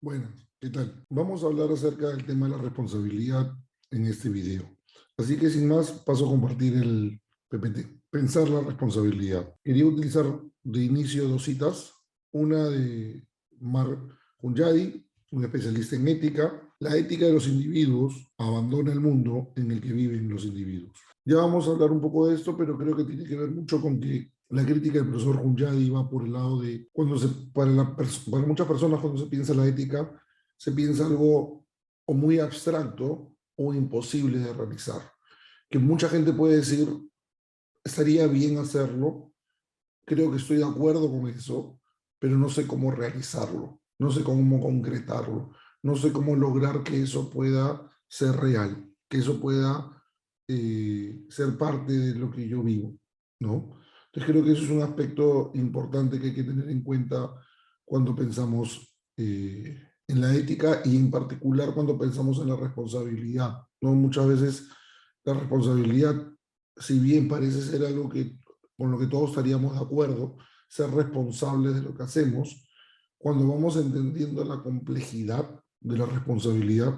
Bueno, ¿qué tal? Vamos a hablar acerca del tema de la responsabilidad en este video. Así que sin más, paso a compartir el PPT. Pensar la responsabilidad. Quería utilizar de inicio dos citas. Una de Mar Hunyadi, un especialista en ética. La ética de los individuos abandona el mundo en el que viven los individuos. Ya vamos a hablar un poco de esto, pero creo que tiene que ver mucho con que la crítica del profesor Hunyadi va por el lado de para muchas personas cuando se piensa la ética, se piensa algo o muy abstracto o imposible de realizar. Que mucha gente puede decir, estaría bien hacerlo, creo que estoy de acuerdo con eso, pero no sé cómo realizarlo, no sé cómo concretarlo, no sé cómo lograr que eso pueda ser real, que eso pueda ser parte de lo que yo vivo, ¿no? Entonces creo que eso es un aspecto importante que hay que tener en cuenta cuando pensamos en la ética y en particular cuando pensamos en la responsabilidad, ¿no? Muchas veces la responsabilidad, si bien parece ser algo con lo que todos estaríamos de acuerdo, ser responsables de lo que hacemos, cuando vamos entendiendo la complejidad de la responsabilidad,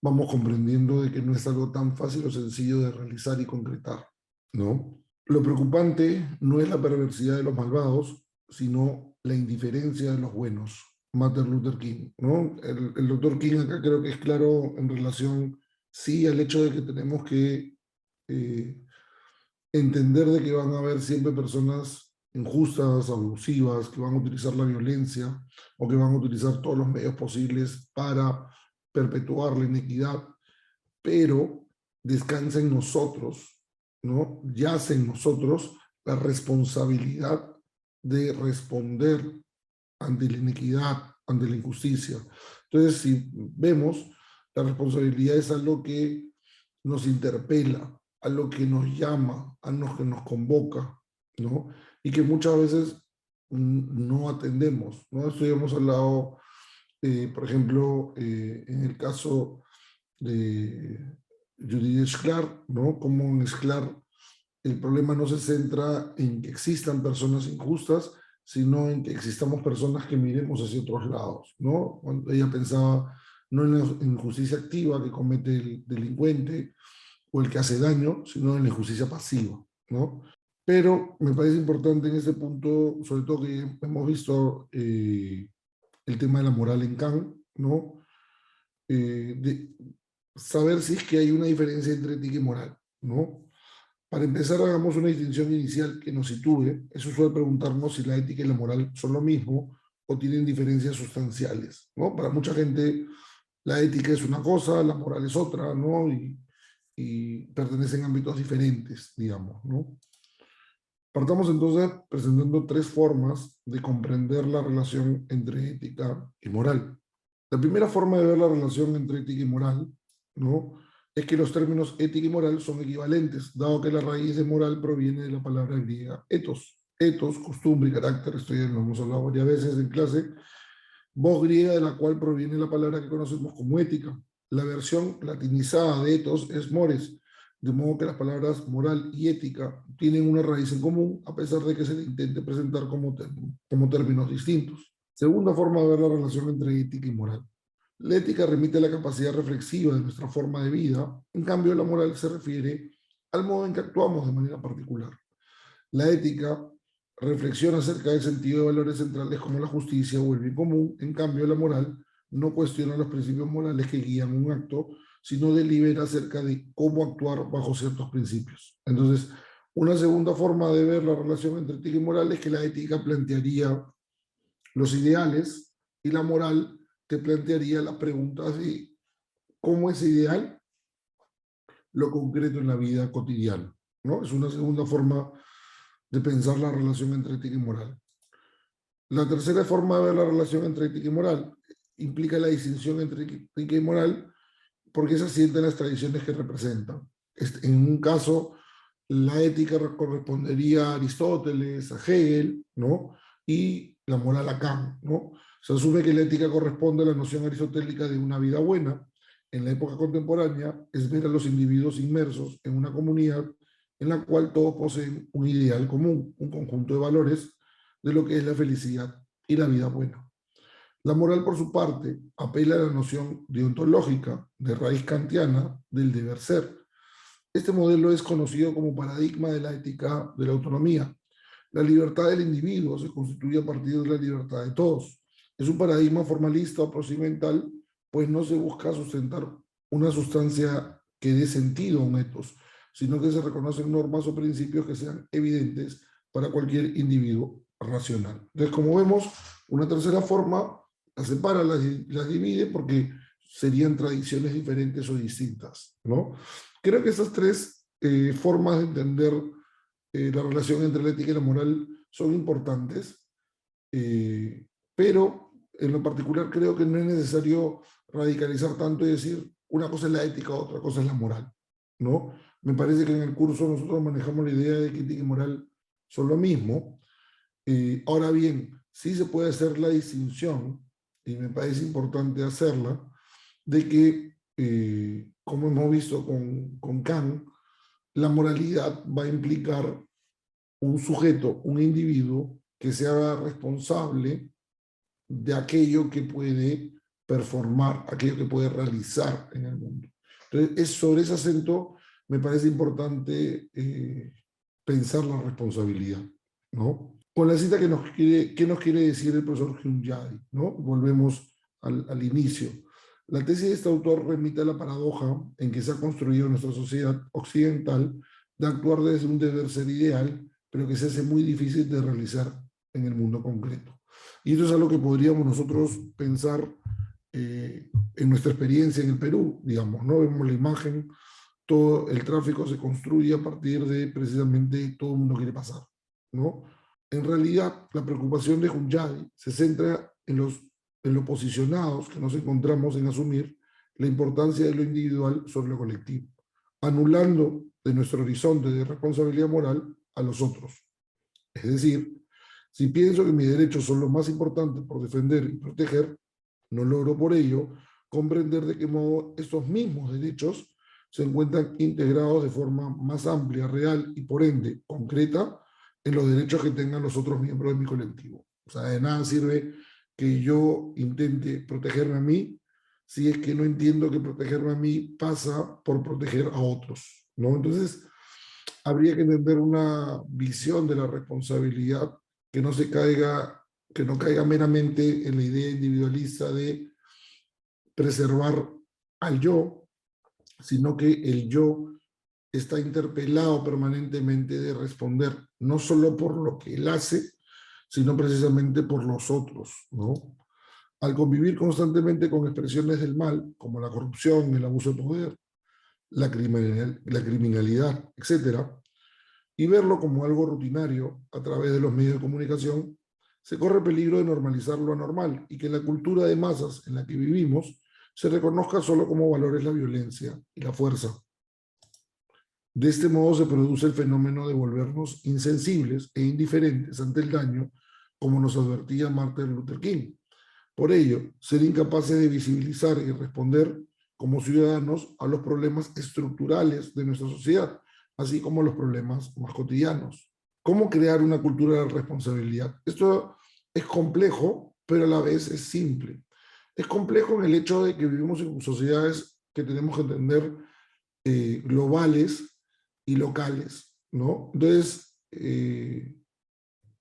vamos comprendiendo de que no es algo tan fácil o sencillo de realizar y concretar, ¿no? Lo preocupante no es la perversidad de los malvados, sino la indiferencia de los buenos. Martin Luther King, ¿no? El doctor King acá creo que es claro en relación, sí, al hecho de que tenemos que entender de que van a haber siempre personas injustas, abusivas, que van a utilizar la violencia o que van a utilizar todos los medios posibles para perpetuar la inequidad, pero descansa en nosotros, ¿no? Yace en nosotros la responsabilidad de responder ante la inequidad, ante la injusticia. Entonces, si vemos, la responsabilidad es algo que nos interpela, algo que nos llama, algo que nos convoca, ¿no? Y que muchas veces no atendemos, ¿no? Esto ya hemos hablado, por ejemplo, en el caso de Judith Sklar, ¿no? Como en Sklar el problema no se centra en que existan personas injustas, sino en que existamos personas que miremos hacia otros lados, ¿no? Cuando ella pensaba no en la injusticia activa que comete el delincuente o el que hace daño, sino en la injusticia pasiva, ¿no? Pero me parece importante en este punto, sobre todo que hemos visto el tema de la moral en Kant, ¿no? De saber si es que hay una diferencia entre ética y moral, ¿no? Para empezar, hagamos una distinción inicial que nos sitúe. Eso suele preguntarnos si la ética y la moral son lo mismo o tienen diferencias sustanciales, ¿no? Para mucha gente, la ética es una cosa, la moral es otra, ¿no? Y pertenecen a ámbitos diferentes, digamos, ¿no? Partamos entonces presentando tres formas de comprender la relación entre ética y moral. La primera forma de ver la relación entre ética y moral, ¿no? Es que los términos ética y moral son equivalentes, dado que la raíz de moral proviene de la palabra griega ethos. Ethos, costumbre y carácter, esto ya lo hemos hablado varias veces en clase, voz griega de la cual proviene la palabra que conocemos como ética. La versión latinizada de ethos es mores, de modo que las palabras moral y ética tienen una raíz en común, a pesar de que se le intente presentar como términos distintos. Segunda forma de ver la relación entre ética y moral. La ética remite a la capacidad reflexiva de nuestra forma de vida, en cambio la moral se refiere al modo en que actuamos de manera particular. La ética reflexiona acerca del sentido de valores centrales como la justicia o el bien común, en cambio la moral no cuestiona los principios morales que guían un acto, sino delibera acerca de cómo actuar bajo ciertos principios. Entonces, una segunda forma de ver la relación entre ética y moral es que la ética plantearía los ideales y la moral te plantearía las preguntas de cómo ese ideal lo concreto en la vida cotidiana, ¿no? Es una segunda forma de pensar la relación entre ética y moral. La tercera forma de ver la relación entre ética y moral implica la distinción entre ética y moral porque se asienta en las tradiciones que representan. En un caso, la ética correspondería a Aristóteles, a Hegel, ¿no? Y la moral a Kant, ¿no? Se asume que la ética corresponde a la noción aristotélica de una vida buena. En la época contemporánea es ver a los individuos inmersos en una comunidad en la cual todos poseen un ideal común, un conjunto de valores de lo que es la felicidad y la vida buena. La moral, por su parte, apela a la noción deontológica de raíz kantiana del deber ser. Este modelo es conocido como paradigma de la ética de la autonomía. La libertad del individuo se constituye a partir de la libertad de todos. Es un paradigma formalista o procedimental, pues no se busca sustentar una sustancia que dé sentido a un etos, sino que se reconocen normas o principios que sean evidentes para cualquier individuo racional. Entonces, como vemos, una tercera forma las separa, las divide porque serían tradiciones diferentes o distintas, ¿no? Creo que esas tres formas de entender la relación entre la ética y la moral son importantes, pero en lo particular creo que no es necesario radicalizar tanto y decir una cosa es la ética, otra cosa es la moral, ¿no? Me parece que en el curso nosotros manejamos la idea de que ética y moral son lo mismo. Ahora bien, sí se puede hacer la distinción, y me parece importante hacerla, de que, como hemos visto con Kant, la moralidad va a implicar un sujeto, un individuo que se haga responsable de aquello que puede performar, aquello que puede realizar en el mundo. Entonces, sobre ese acento me parece importante pensar la responsabilidad, ¿no? Con la cita ¿qué nos quiere decir el profesor Hunyadi, ¿no? Volvemos al inicio. La tesis de este autor remite a la paradoja en que se ha construido nuestra sociedad occidental de actuar desde un deber ser ideal, pero que se hace muy difícil de realizar en el mundo concreto. Y esto es algo que podríamos nosotros pensar en nuestra experiencia en el Perú, digamos, ¿no? Vemos la imagen, todo el tráfico se construye a partir de precisamente todo el mundo quiere pasar, ¿no? En realidad, la preocupación de Hunyadi se centra en lo posicionados que nos encontramos en asumir la importancia de lo individual sobre lo colectivo, anulando de nuestro horizonte de responsabilidad moral a los otros. Es decir, si pienso que mis derechos son los más importantes por defender y proteger, no logro por ello comprender de qué modo estos mismos derechos se encuentran integrados de forma más amplia, real y por ende concreta en los derechos que tengan los otros miembros de mi colectivo. O sea, de nada sirve que yo intente protegerme a mí si es que no entiendo que protegerme a mí pasa por proteger a otros, ¿no? Entonces, habría que entender una visión de la responsabilidad que no caiga meramente en la idea individualista de preservar al yo, sino que el yo está interpelado permanentemente de responder, no solo por lo que él hace, sino precisamente por los otros, ¿no? Al convivir constantemente con expresiones del mal, como la corrupción, el abuso de poder, la criminalidad, etcétera, y verlo como algo rutinario a través de los medios de comunicación, se corre peligro de normalizar lo anormal y que la cultura de masas en la que vivimos se reconozca solo como valores la violencia y la fuerza. De este modo se produce el fenómeno de volvernos insensibles e indiferentes ante el daño, como nos advertía Martin Luther King. Por ello, ser incapaces de visibilizar y responder como ciudadanos a los problemas estructurales de nuestra sociedad, así como los problemas más cotidianos. ¿Cómo crear una cultura de responsabilidad? Esto es complejo, pero a la vez es simple. Es complejo en el hecho de que vivimos en sociedades que tenemos que entender globales y locales, ¿no? Entonces,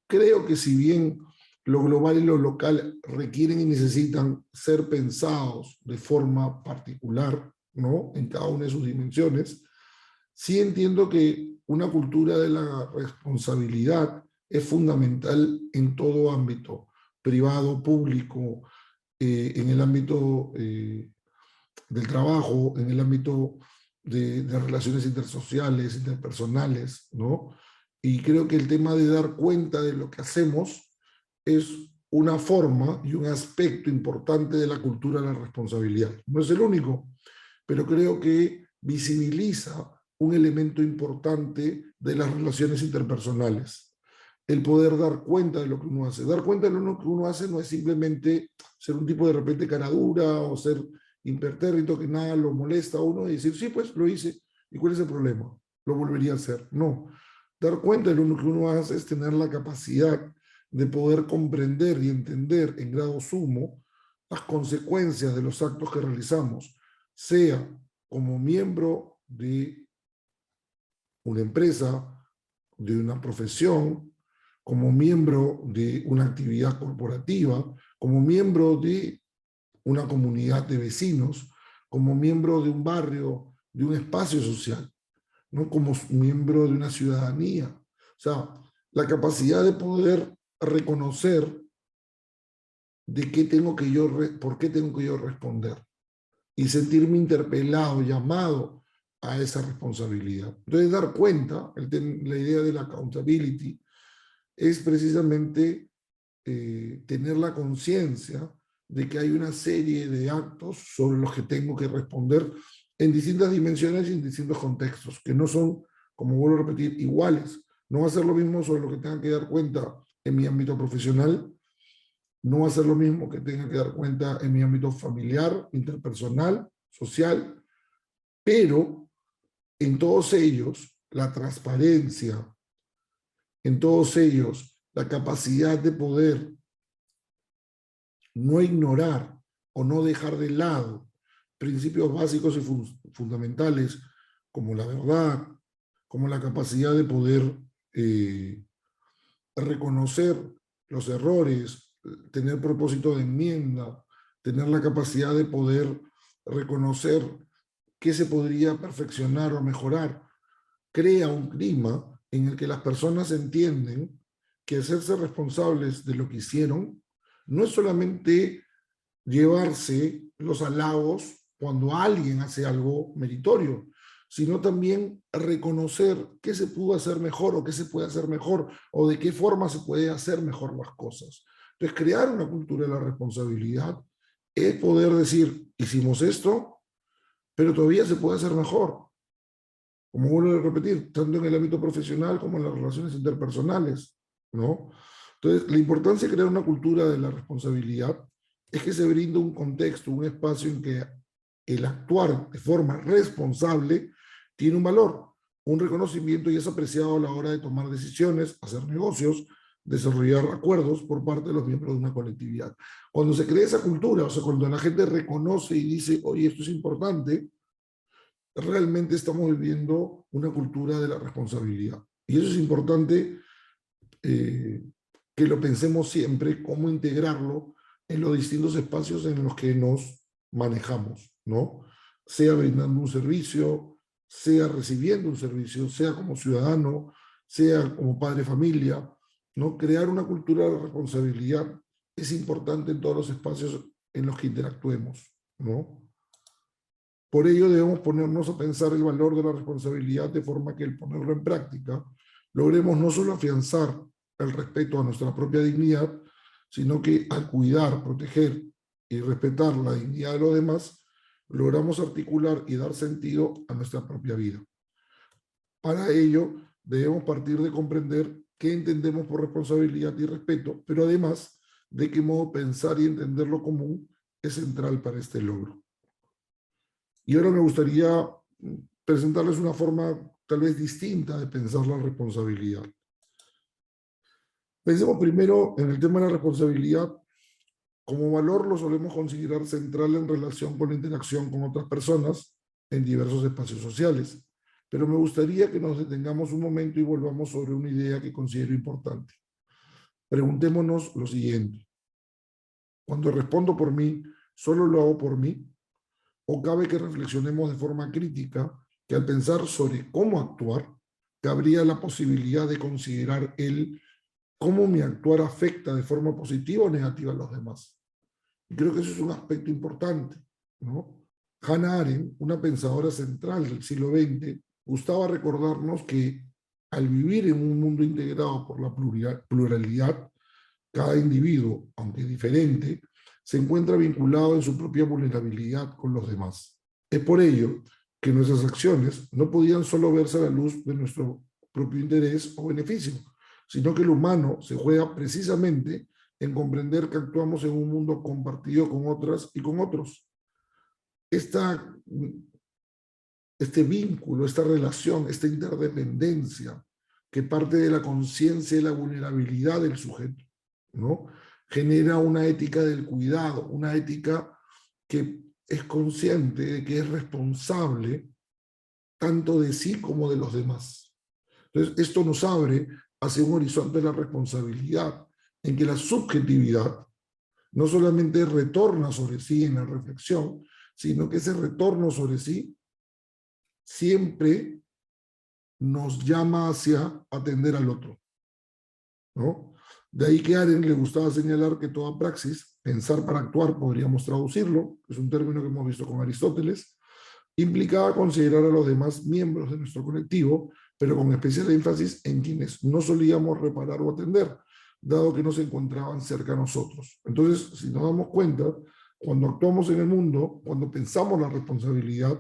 creo que si bien lo global y lo local requieren y necesitan ser pensados de forma particular, ¿no? En cada una de sus dimensiones, sí entiendo que una cultura de la responsabilidad es fundamental en todo ámbito, privado, público, en el ámbito del trabajo, en el ámbito de relaciones intersociales, interpersonales, ¿no? Y creo que el tema de dar cuenta de lo que hacemos es una forma y un aspecto importante de la cultura de la responsabilidad. No es el único, pero creo que visibiliza un elemento importante de las relaciones interpersonales. El poder dar cuenta de lo que uno hace. Dar cuenta de lo que uno hace no es simplemente ser un tipo de repente cara dura o ser impertérrito que nada lo molesta a uno y decir, sí, pues lo hice. ¿Y cuál es el problema? Lo volvería a hacer. No. Dar cuenta de lo que uno hace es tener la capacidad de poder comprender y entender en grado sumo las consecuencias de los actos que realizamos, sea como miembro de una empresa, de una profesión, como miembro de una actividad corporativa, como miembro de una comunidad de vecinos, como miembro de un barrio, de un espacio social, ¿no? Como miembro de una ciudadanía. O sea, la capacidad de poder reconocer de qué tengo que yo, por qué tengo que yo responder y sentirme interpelado, llamado a esa responsabilidad. Entonces, dar cuenta, la idea de la accountability es precisamente tener la conciencia de que hay una serie de actos sobre los que tengo que responder en distintas dimensiones y en distintos contextos, que no son, como vuelvo a repetir, iguales. No va a ser lo mismo sobre lo que tenga que dar cuenta en mi ámbito profesional, no va a ser lo mismo que tenga que dar cuenta en mi ámbito familiar, interpersonal, social, pero en todos ellos la transparencia, en todos ellos la capacidad de poder no ignorar o no dejar de lado principios básicos y fundamentales como la verdad, como la capacidad de poder reconocer los errores, tener propósito de enmienda, tener la capacidad de poder reconocer qué se podría perfeccionar o mejorar, crea un clima en el que las personas entienden que hacerse responsables de lo que hicieron no es solamente llevarse los halagos cuando alguien hace algo meritorio, sino también reconocer qué se pudo hacer mejor o qué se puede hacer mejor o de qué forma se puede hacer mejor las cosas. Entonces, crear una cultura de la responsabilidad es poder decir, hicimos esto, pero todavía se puede hacer mejor. Como vuelvo a repetir, tanto en el ámbito profesional como en las relaciones interpersonales, ¿no? Entonces, la importancia de crear una cultura de la responsabilidad es que se brinda un contexto, un espacio en que el actuar de forma responsable tiene un valor, un reconocimiento y es apreciado a la hora de tomar decisiones, hacer negocios, desarrollar acuerdos por parte de los miembros de una colectividad. Cuando se crea esa cultura, o sea, cuando la gente reconoce y dice, oye, esto es importante, realmente estamos viviendo una cultura de la responsabilidad. Y eso es importante que lo pensemos siempre, cómo integrarlo en los distintos espacios en los que nos manejamos, ¿no? Sea brindando un servicio, sea recibiendo un servicio, sea como ciudadano, sea como padre de familia, ¿no? Crear una cultura de responsabilidad es importante en todos los espacios en los que interactuemos, ¿no? Por ello debemos ponernos a pensar el valor de la responsabilidad de forma que al ponerlo en práctica logremos no solo afianzar el respeto a nuestra propia dignidad, sino que al cuidar, proteger y respetar la dignidad de los demás, logramos articular y dar sentido a nuestra propia vida. Para ello debemos partir de comprender qué entendemos por responsabilidad y respeto, pero además de qué modo pensar y entender lo común es central para este logro. Y ahora me gustaría presentarles una forma tal vez distinta de pensar la responsabilidad. Pensemos primero en el tema de la responsabilidad. Como valor lo solemos considerar central en relación con la interacción con otras personas en diversos espacios sociales. Pero me gustaría que nos detengamos un momento y volvamos sobre una idea que considero importante. Preguntémonos lo siguiente. Cuando respondo por mí, ¿solo lo hago por mí? ¿O cabe que reflexionemos de forma crítica que al pensar sobre cómo actuar, cabría la posibilidad de considerar el cómo mi actuar afecta de forma positiva o negativa a los demás? Y creo que eso es un aspecto importante, ¿no? Hannah Arendt, una pensadora central del siglo XX, gustaba recordarnos que al vivir en un mundo integrado por la pluralidad, cada individuo, aunque diferente, se encuentra vinculado en su propia vulnerabilidad con los demás. Es por ello que nuestras acciones no podían solo verse a la luz de nuestro propio interés o beneficio, sino que el humano se juega precisamente en comprender que actuamos en un mundo compartido con otras y con otros. Este vínculo, esta relación, esta interdependencia que parte de la conciencia y la vulnerabilidad del sujeto, ¿no? genera una ética del cuidado, una ética que es consciente de que es responsable tanto de sí como de los demás. Entonces, esto nos abre hacia un horizonte de la responsabilidad, en que la subjetividad no solamente retorna sobre sí en la reflexión, sino que ese retorno sobre sí siempre nos llama hacia atender al otro, ¿no? De ahí que a Arendt le gustaba señalar que toda praxis, pensar para actuar, podríamos traducirlo, es un término que hemos visto con Aristóteles, implicaba considerar a los demás miembros de nuestro colectivo, pero con especial énfasis en quienes no solíamos reparar o atender, dado que no se encontraban cerca a nosotros. Entonces, si nos damos cuenta, cuando actuamos en el mundo, cuando pensamos la responsabilidad,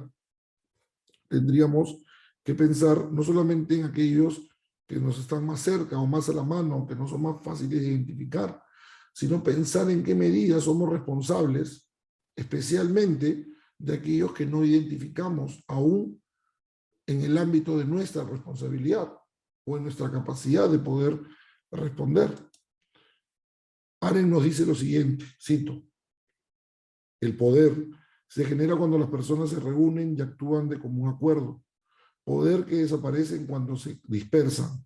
tendríamos que pensar no solamente en aquellos que nos están más cerca o más a la mano, que no son más fáciles de identificar, sino pensar en qué medida somos responsables, especialmente de aquellos que no identificamos aún en el ámbito de nuestra responsabilidad o en nuestra capacidad de poder responder. Arendt nos dice lo siguiente, cito: el poder se genera cuando las personas se reúnen y actúan de común acuerdo. Poder que desaparecen cuando se dispersan.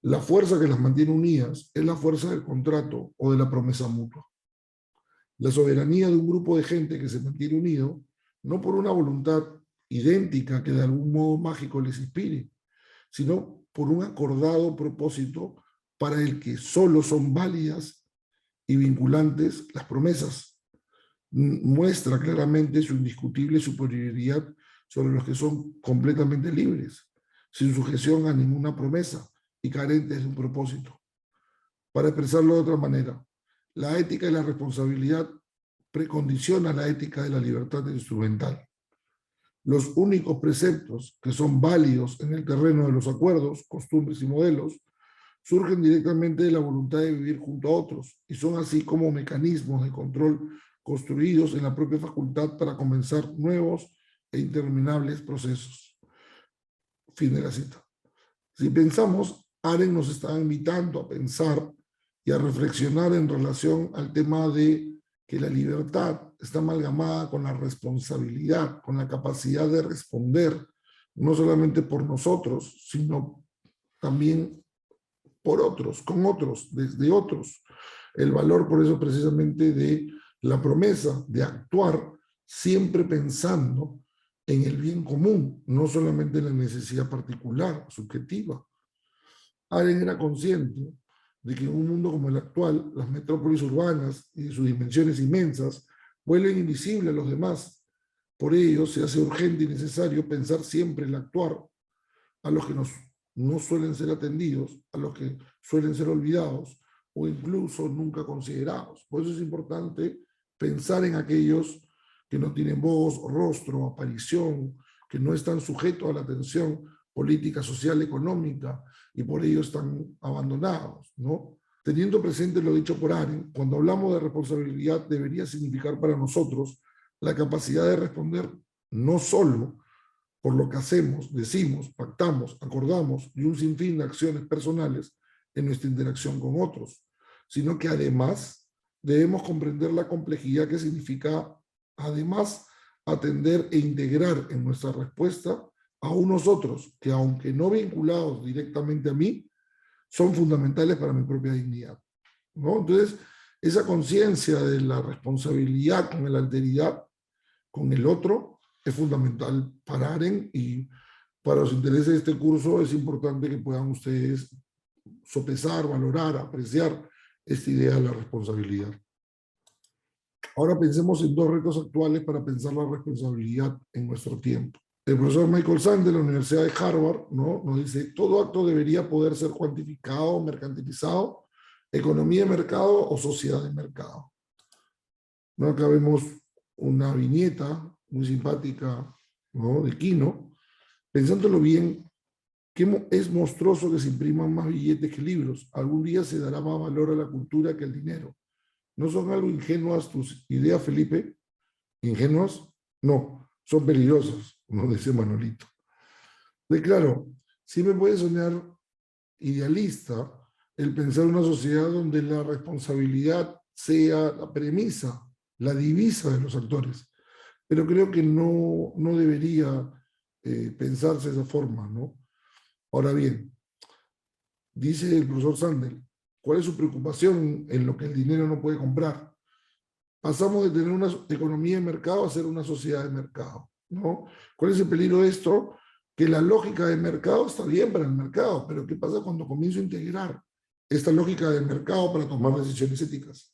La fuerza que las mantiene unidas es la fuerza del contrato o de la promesa mutua. La soberanía de un grupo de gente que se mantiene unido, no por una voluntad idéntica que de algún modo mágico les inspire, sino por un acordado propósito para el que solo son válidas y vinculantes las promesas. Muestra claramente su indiscutible superioridad sobre los que son completamente libres, sin sujeción a ninguna promesa y carentes de un propósito. Para expresarlo de otra manera, la ética y la responsabilidad precondiciona la ética de la libertad instrumental. Los únicos preceptos que son válidos en el terreno de los acuerdos, costumbres y modelos surgen directamente de la voluntad de vivir junto a otros y son así como mecanismos de control construidos en la propia facultad para comenzar nuevos e interminables procesos. Fin de la cita. Si pensamos, Arendt nos está invitando a pensar y a reflexionar en relación al tema de que la libertad está amalgamada con la responsabilidad, con la capacidad de responder, no solamente por nosotros, sino también por otros, con otros, desde otros. El valor, por eso, precisamente, de la promesa de actuar siempre pensando en el bien común, no solamente en la necesidad particular, subjetiva. Arendt era consciente de que en un mundo como el actual, las metrópolis urbanas y sus dimensiones inmensas vuelven invisibles a los demás. Por ello, se hace urgente y necesario pensar siempre en el actuar a los que no suelen ser atendidos, a los que suelen ser olvidados o incluso nunca considerados. Por eso es importante pensar en aquellos que no tienen voz, rostro, aparición, que no están sujetos a la atención política, social, económica, y por ello están abandonados, ¿no? Teniendo presente lo dicho por Arendt, cuando hablamos de responsabilidad debería significar para nosotros la capacidad de responder no solo por lo que hacemos, decimos, pactamos, acordamos y un sinfín de acciones personales en nuestra interacción con otros, sino que además debemos comprender la complejidad que significa además atender e integrar en nuestra respuesta a unos otros que, aunque no vinculados directamente a mí, son fundamentales para mi propia dignidad, ¿no? Entonces, esa conciencia de la responsabilidad con la alteridad, con el otro, es fundamental para Arendt, y para los intereses de este curso es importante que puedan ustedes sopesar, valorar, apreciar esta idea de la responsabilidad. Ahora pensemos en dos retos actuales para pensar la responsabilidad en nuestro tiempo. El profesor Michael Sand de la Universidad de Harvard, ¿no?, nos dice: todo acto debería poder ser cuantificado, mercantilizado, economía de mercado o sociedad de mercado. ¿No? Acá vemos una viñeta muy simpática, ¿no?, de Quino. Pensándolo bien, que es monstruoso que se impriman más billetes que libros. Algún día se dará más valor a la cultura que al dinero. ¿No son algo ingenuas tus ideas, Felipe? ¿Ingenuas? No, son peligrosas, nos dice Manolito. De claro, sí me puede sonar idealista el pensar una sociedad donde la responsabilidad sea la premisa, la divisa de los actores. Pero creo que no debería pensarse de esa forma, ¿no? Ahora bien, dice el profesor Sandel, ¿cuál es su preocupación en lo que el dinero no puede comprar? Pasamos de tener una economía de mercado a ser una sociedad de mercado, ¿no? ¿Cuál es el peligro de esto? Que la lógica de mercado está bien para el mercado, pero ¿qué pasa cuando comienzo a integrar esta lógica de mercado para tomar decisiones éticas?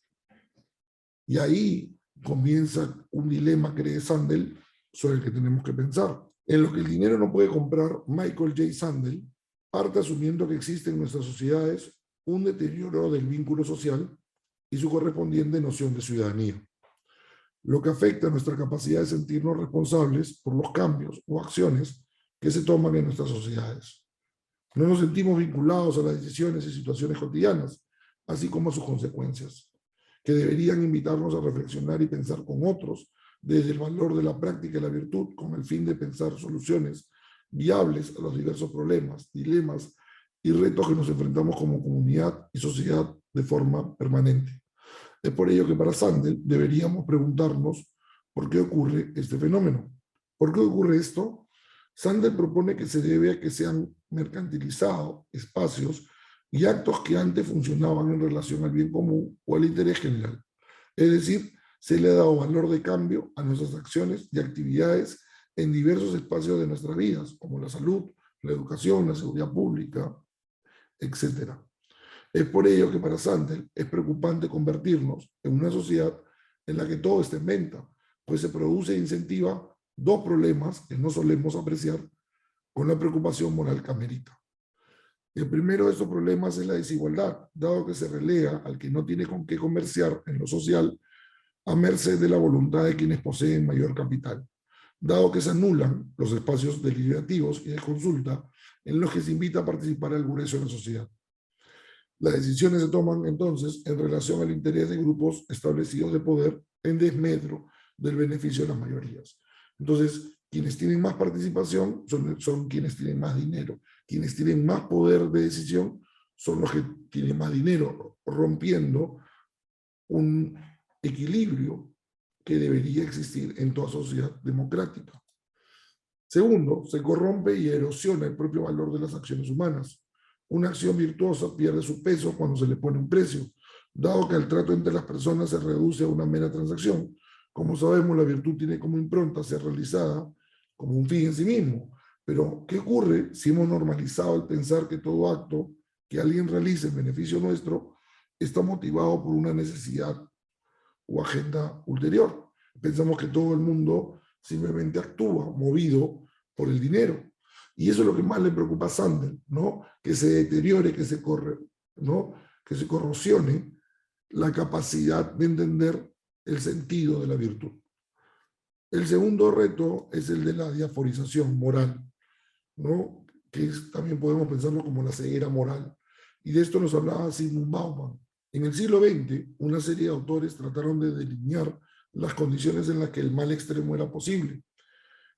Y ahí comienza un dilema, cree Sandel, sobre el que tenemos que pensar. En lo que el dinero no puede comprar, Michael J. Sandel parte asumiendo que existe en nuestras sociedades un deterioro del vínculo social y su correspondiente noción de ciudadanía, lo que afecta a nuestra capacidad de sentirnos responsables por los cambios o acciones que se toman en nuestras sociedades. No nos sentimos vinculados a las decisiones y situaciones cotidianas, así como a sus consecuencias, que deberían invitarnos a reflexionar y pensar con otros desde el valor de la práctica y la virtud, con el fin de pensar soluciones viables a los diversos problemas, dilemas y retos que nos enfrentamos como comunidad y sociedad de forma permanente. Es por ello que para Sandel deberíamos preguntarnos por qué ocurre este fenómeno. ¿Por qué ocurre esto? Sandel propone que se debe a que se han mercantilizado espacios y actos que antes funcionaban en relación al bien común o al interés general. Es decir, se le ha dado valor de cambio a nuestras acciones y actividades en diversos espacios de nuestras vidas, como la salud, la educación, la seguridad pública, etc. Es por ello que para Sandel es preocupante convertirnos en una sociedad en la que todo está en venta, pues se produce e incentiva dos problemas que no solemos apreciar con la preocupación moral que amerita. El primero de estos problemas es la desigualdad, dado que se relega al que no tiene con qué comerciar en lo social a merced de la voluntad de quienes poseen mayor capital, dado que se anulan los espacios deliberativos y de consulta en los que se invita a participar al grueso de la sociedad. Las decisiones se toman entonces en relación al interés de grupos establecidos de poder en desmedro del beneficio de las mayorías. Entonces, quienes tienen más participación son quienes tienen más dinero. Quienes tienen más poder de decisión son los que tienen más dinero, rompiendo un equilibrio que debería existir en toda sociedad democrática. Segundo, se corrompe y erosiona el propio valor de las acciones humanas. Una acción virtuosa pierde su peso cuando se le pone un precio, dado que el trato entre las personas se reduce a una mera transacción. Como sabemos, la virtud tiene como impronta ser realizada como un fin en sí mismo. Pero, ¿qué ocurre si hemos normalizado el pensar que todo acto que alguien realice en beneficio nuestro está motivado por una necesidad o agenda ulterior? Pensamos que todo el mundo simplemente actúa movido por el dinero. Y eso es lo que más le preocupa a Sandel, ¿no? Que se deteriore, que se ¿no? Que se corrosione la capacidad de entender el sentido de la virtud. El segundo reto es el de la diaforización moral, ¿no? Que también podemos pensarlo como la ceguera moral. Y de esto nos hablaba Zygmunt Bauman. En el siglo XX, una serie de autores trataron de delinear las condiciones en las que el mal extremo era posible.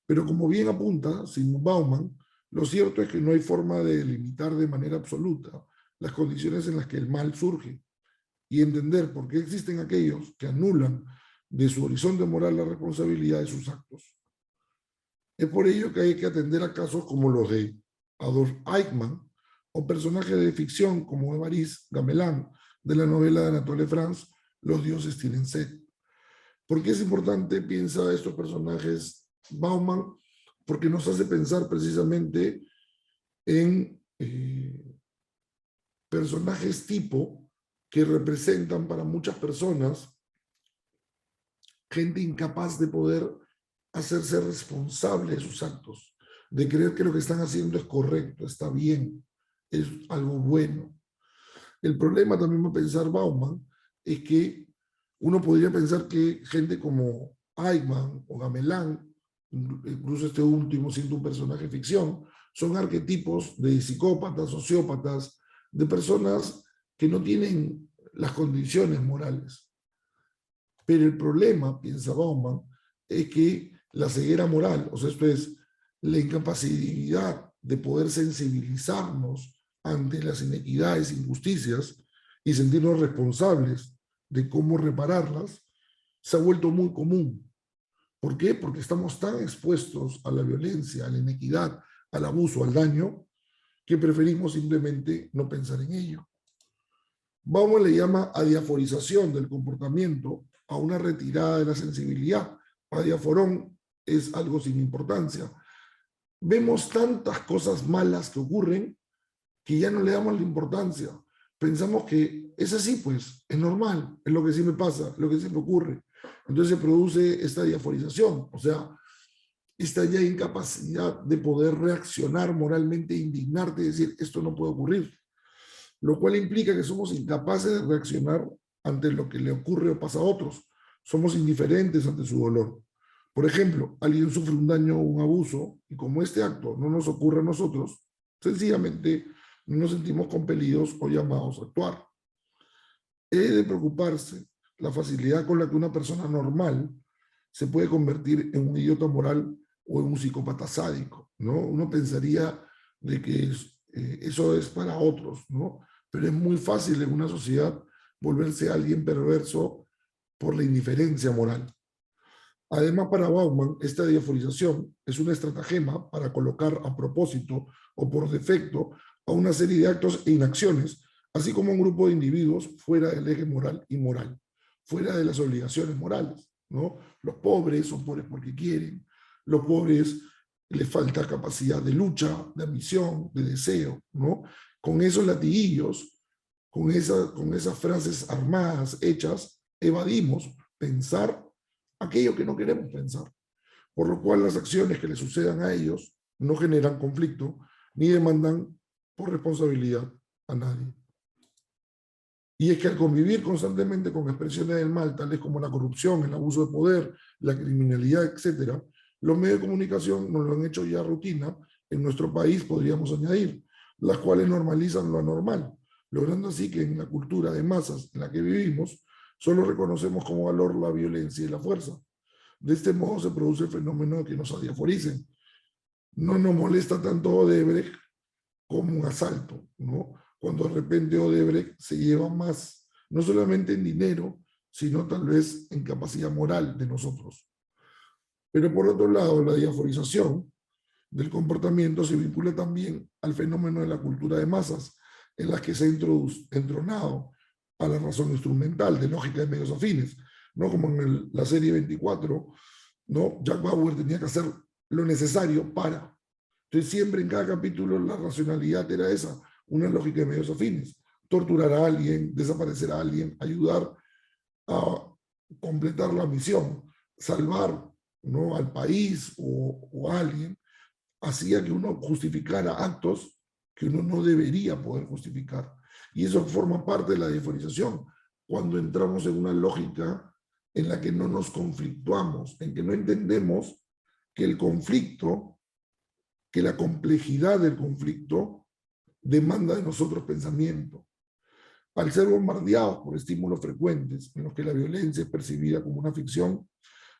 Pero como bien apunta Zygmunt Bauman, lo cierto es que no hay forma de delimitar de manera absoluta las condiciones en las que el mal surge y entender por qué existen aquellos que anulan de su horizonte moral la responsabilidad de sus actos. Es por ello que hay que atender a casos como los de Adolf Eichmann o personajes de ficción como Évariste Gamelin de la novela de Anatole France, Los dioses tienen sed. ¿Por qué es importante, piensa estos personajes Bauman? Porque nos hace pensar precisamente en personajes tipo que representan para muchas personas gente incapaz de poder hacerse responsable de sus actos, de creer que lo que están haciendo es correcto, está bien, es algo bueno. El problema también va a pensar Bauman es que uno podría pensar que gente como Eichmann o Gamelin, incluso este último siendo un personaje de ficción, son arquetipos de psicópatas, sociópatas, de personas que no tienen las condiciones morales. Pero el problema, piensa Bauman, es que la ceguera moral, o sea, esto es la incapacidad de poder sensibilizarnos ante las inequidades, injusticias y sentirnos responsables de cómo repararlas se ha vuelto muy común. ¿Por qué? Porque estamos tan expuestos a la violencia, a la inequidad, al abuso, al daño, que preferimos simplemente no pensar en ello. Bauman le llama adiaforización del comportamiento a una retirada de la sensibilidad. Adiaforón es algo sin importancia. Vemos tantas cosas malas que ocurren que ya no le damos la importancia. Pensamos que es así, pues, es normal, es lo que sí me pasa, es lo que sí me ocurre. Entonces se produce esta diaforización, o sea, esta ya incapacidad de poder reaccionar moralmente, indignarte y decir, esto no puede ocurrir. Lo cual implica que somos incapaces de reaccionar ante lo que le ocurre o pasa a otros. Somos indiferentes ante su dolor. Por ejemplo, alguien sufre un daño o un abuso y como este acto no nos ocurre a nosotros, sencillamente no nos sentimos compelidos o llamados a actuar. He de preocuparse la facilidad con la que una persona normal se puede convertir en un idiota moral o en un psicópata sádico, ¿no? Uno pensaría de que eso es para otros, ¿no? Pero es muy fácil en una sociedad volverse alguien perverso por la indiferencia moral. Además, para Bauman, esta diaforización es una estratagema para colocar a propósito o por defecto a una serie de actos e inacciones, así como a un grupo de individuos fuera del eje moral y moral, fuera de las obligaciones morales, ¿no? Los pobres son pobres porque quieren, los pobres les falta capacidad de lucha, de ambición, de deseo, ¿no? Con esos latiguillos, con esas frases armadas, hechas, evadimos pensar aquello que no queremos pensar, por lo cual las acciones que le sucedan a ellos no generan conflicto ni demandan por responsabilidad a nadie. Y es que al convivir constantemente con expresiones del mal, tales como la corrupción, el abuso de poder, la criminalidad, etc., los medios de comunicación nos lo han hecho ya rutina, en nuestro país podríamos añadir, las cuales normalizan lo anormal, logrando así que en la cultura de masas en la que vivimos, solo reconocemos como valor la violencia y la fuerza. De este modo se produce el fenómeno de que nos adiaforicen. No nos molesta tanto Odebrecht como un asalto, ¿no? Cuando de repente Odebrecht se lleva más, no solamente en dinero, sino tal vez en capacidad moral de nosotros. Pero por otro lado, la diaforización del comportamiento se vincula también al fenómeno de la cultura de masas, en la que se ha entronado a la razón instrumental de lógica de medios afines, ¿no? Como en la serie 24, ¿no? Jack Bauer tenía que hacer lo necesario para. Entonces siempre en cada capítulo la racionalidad era esa, una lógica de medios afines. Torturar a alguien, desaparecer a alguien, ayudar a completar la misión, salvar, ¿no?, al país o a alguien, hacía que uno justificara actos que uno no debería poder justificar. Y eso forma parte de la diferenciación, cuando entramos en una lógica en la que no nos conflictuamos, en que no entendemos que el conflicto, que la complejidad del conflicto demanda de nosotros pensamiento. Al ser bombardeados por estímulos frecuentes en los que la violencia es percibida como una ficción,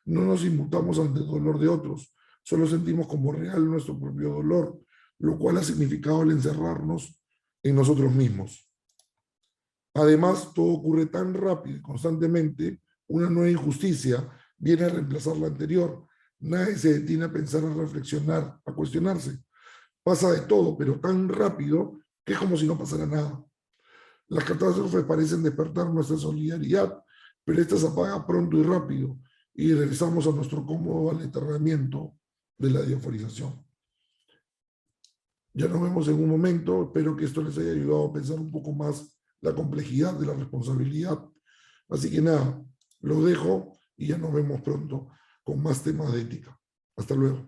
no nos inmutamos ante el dolor de otros, solo sentimos como real nuestro propio dolor, lo cual ha significado el encerrarnos en nosotros mismos. Además, todo ocurre tan rápido y constantemente, una nueva injusticia viene a reemplazar la anterior. Nadie se detiene a pensar, a reflexionar, a cuestionarse. Pasa de todo, pero tan rápido que es como si no pasara nada. Las catástrofes parecen despertar nuestra solidaridad, pero esta se apaga pronto y rápido y regresamos a nuestro cómodo aletargamiento de la diaforización. Ya nos vemos en un momento, espero que esto les haya ayudado a pensar un poco más la complejidad de la responsabilidad. Así que nada, lo dejo y ya nos vemos pronto con más temas de ética. Hasta luego.